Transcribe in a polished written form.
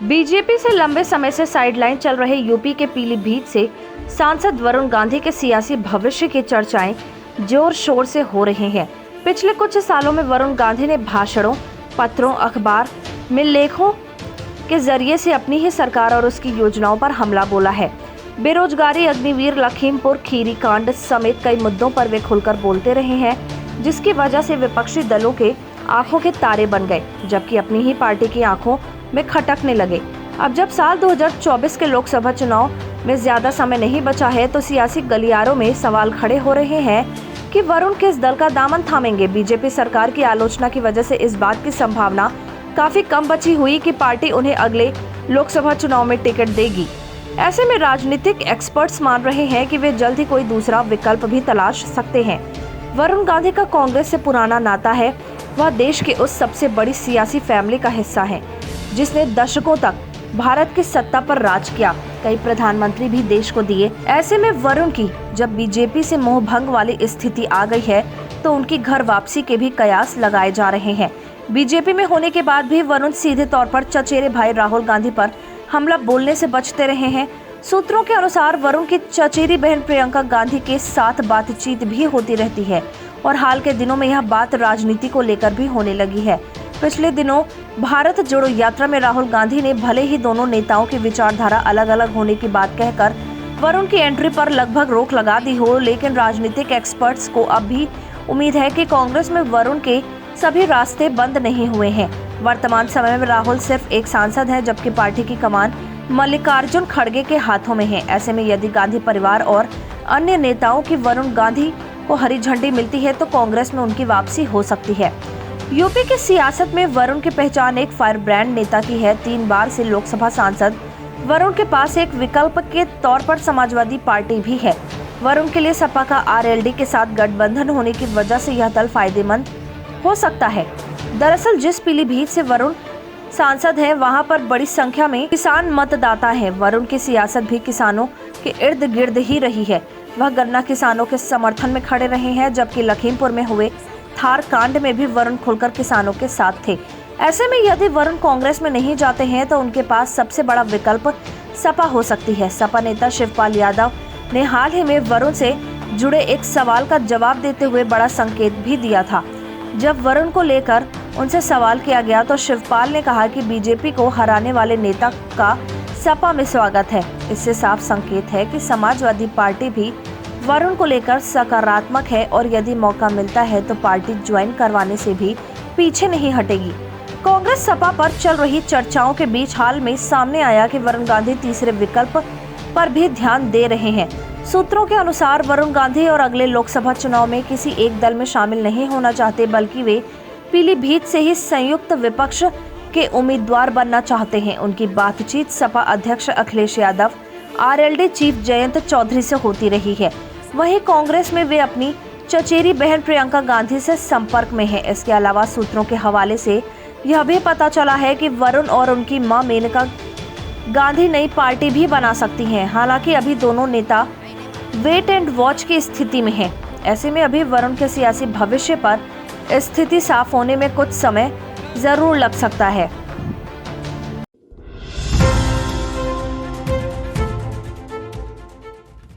BJP से लंबे समय से साइडलाइन चल रहे यूपी के पीलीभीत से सांसद वरुण गांधी के सियासी भविष्य की चर्चाएं जोर शोर से हो रही हैं। पिछले कुछ सालों में वरुण गांधी ने भाषणों, पत्रों, अखबार में लेखों के जरिए से अपनी ही सरकार और उसकी योजनाओं पर हमला बोला है। बेरोजगारी, अग्निवीर, लखीमपुर खीरी कांड समेत कई मुद्दों पर वे खुलकर बोलते रहे हैं, जिसकी वजह से विपक्षी दलों के आंखों के तारे बन गए, जबकि अपनी ही पार्टी की आंखों में खटकने लगे। अब जब साल 2024 के लोकसभा चुनाव में ज्यादा समय नहीं बचा है, तो सियासी गलियारों में सवाल खड़े हो रहे हैं कि वरुण किस दल का दामन थामेंगे। बीजेपी सरकार की आलोचना की वजह से इस बात की संभावना काफी कम बची हुई कि पार्टी उन्हें अगले लोकसभा चुनाव में टिकट देगी। ऐसे में राजनीतिक एक्सपर्ट्स मान रहे हैं कि वे जल्द ही कोई दूसरा विकल्प भी तलाश सकते हैं। वरुण गांधी का कांग्रेस से पुराना नाता है। वह देश के उस सबसे बड़ी सियासी फैमिली का हिस्सा है जिसने दशकों तक भारत की सत्ता पर राज किया, कई प्रधानमंत्री भी देश को दिए। ऐसे में वरुण की जब बीजेपी से मोह भंग वाली स्थिति आ गई है, तो उनकी घर वापसी के भी कयास लगाए जा रहे हैं। बीजेपी में होने के बाद भी वरुण सीधे तौर पर चचेरे भाई राहुल गांधी पर हमला बोलने से बचते रहे हैं। सूत्रों के अनुसार वरुण की चचेरी बहन प्रियंका गांधी के साथ बातचीत भी होती रहती है और हाल के दिनों में यह बात राजनीति को लेकर भी होने लगी है। पिछले दिनों भारत जोड़ो यात्रा में राहुल गांधी ने भले ही दोनों नेताओं की विचारधारा अलग अलग होने की बात कहकर वरुण की एंट्री पर लगभग रोक लगा दी हो, लेकिन राजनीतिक एक्सपर्ट्स को अब भी उम्मीद है कि कांग्रेस में वरुण के सभी रास्ते बंद नहीं हुए हैं। वर्तमान समय में राहुल सिर्फ एक सांसद है, जबकि पार्टी की कमान मल्लिकार्जुन खड़गे के हाथों में है। ऐसे में यदि गांधी परिवार और अन्य नेताओं की वरुण गांधी को हरी झंडी मिलती है, तो कांग्रेस में उनकी वापसी हो सकती है। यूपी की सियासत में वरुण की पहचान एक फायर ब्रांड नेता की है। 3 बार से लोकसभा सांसद वरुण के पास एक विकल्प के तौर पर समाजवादी पार्टी भी है। वरुण के लिए सपा का आरएलडी के साथ गठबंधन होने की वजह से यह दल फायदेमंद हो सकता है। दरअसल जिस पीलीभीत से वरुण सांसद है, वहां पर बड़ी संख्या में किसान मतदाता हैं। वरुण की सियासत भी किसानों के इर्द गिर्द ही रही है। वह गन्ना किसानों के समर्थन में खड़े रहे हैं, जबकि लखीमपुर में हुए थार कांड में भी वरुण खुलकर किसानों के साथ थे। ऐसे में यदि वरुण कांग्रेस में नहीं जाते हैं, तो उनके पास सबसे बड़ा विकल्प सपा हो सकती है। सपा नेता शिवपाल यादव ने हाल ही में वरुण से जुड़े एक सवाल का जवाब देते हुए बड़ा संकेत भी दिया था। जब वरुण को लेकर उनसे सवाल किया गया, तो शिवपाल ने कहा कि बीजेपी को हराने वाले नेता का सपा में स्वागत है। इससे साफ संकेत है कि समाजवादी पार्टी भी वरुण को लेकर सकारात्मक है और यदि मौका मिलता है तो पार्टी ज्वाइन करवाने से भी पीछे नहीं हटेगी। कांग्रेस सपा पर चल रही चर्चाओं के बीच हाल में सामने आया कि वरुण गांधी तीसरे विकल्प पर भी ध्यान दे रहे हैं। सूत्रों के अनुसार वरुण गांधी और अगले लोकसभा चुनाव में किसी एक दल में शामिल नहीं होना चाहते, बल्कि वे पीलीभीत से ही संयुक्त विपक्ष के उम्मीदवार बनना चाहते हैं। उनकी बातचीत सपा अध्यक्ष अखिलेश यादव, आरएलडी चीफ जयंत चौधरी से होती रही है। वहीं कांग्रेस में वे अपनी चचेरी बहन प्रियंका गांधी से संपर्क में हैं। इसके अलावा सूत्रों के हवाले से यह भी पता चला है कि वरुण और उनकी मां मेनका गांधी नई पार्टी भी बना सकती हैं। हालांकि अभी दोनों नेता वेट एंड वॉच की स्थिति में हैं। ऐसे में अभी वरुण के सियासी भविष्य पर स्थिति साफ होने में कुछ समय जरूर लग सकता है।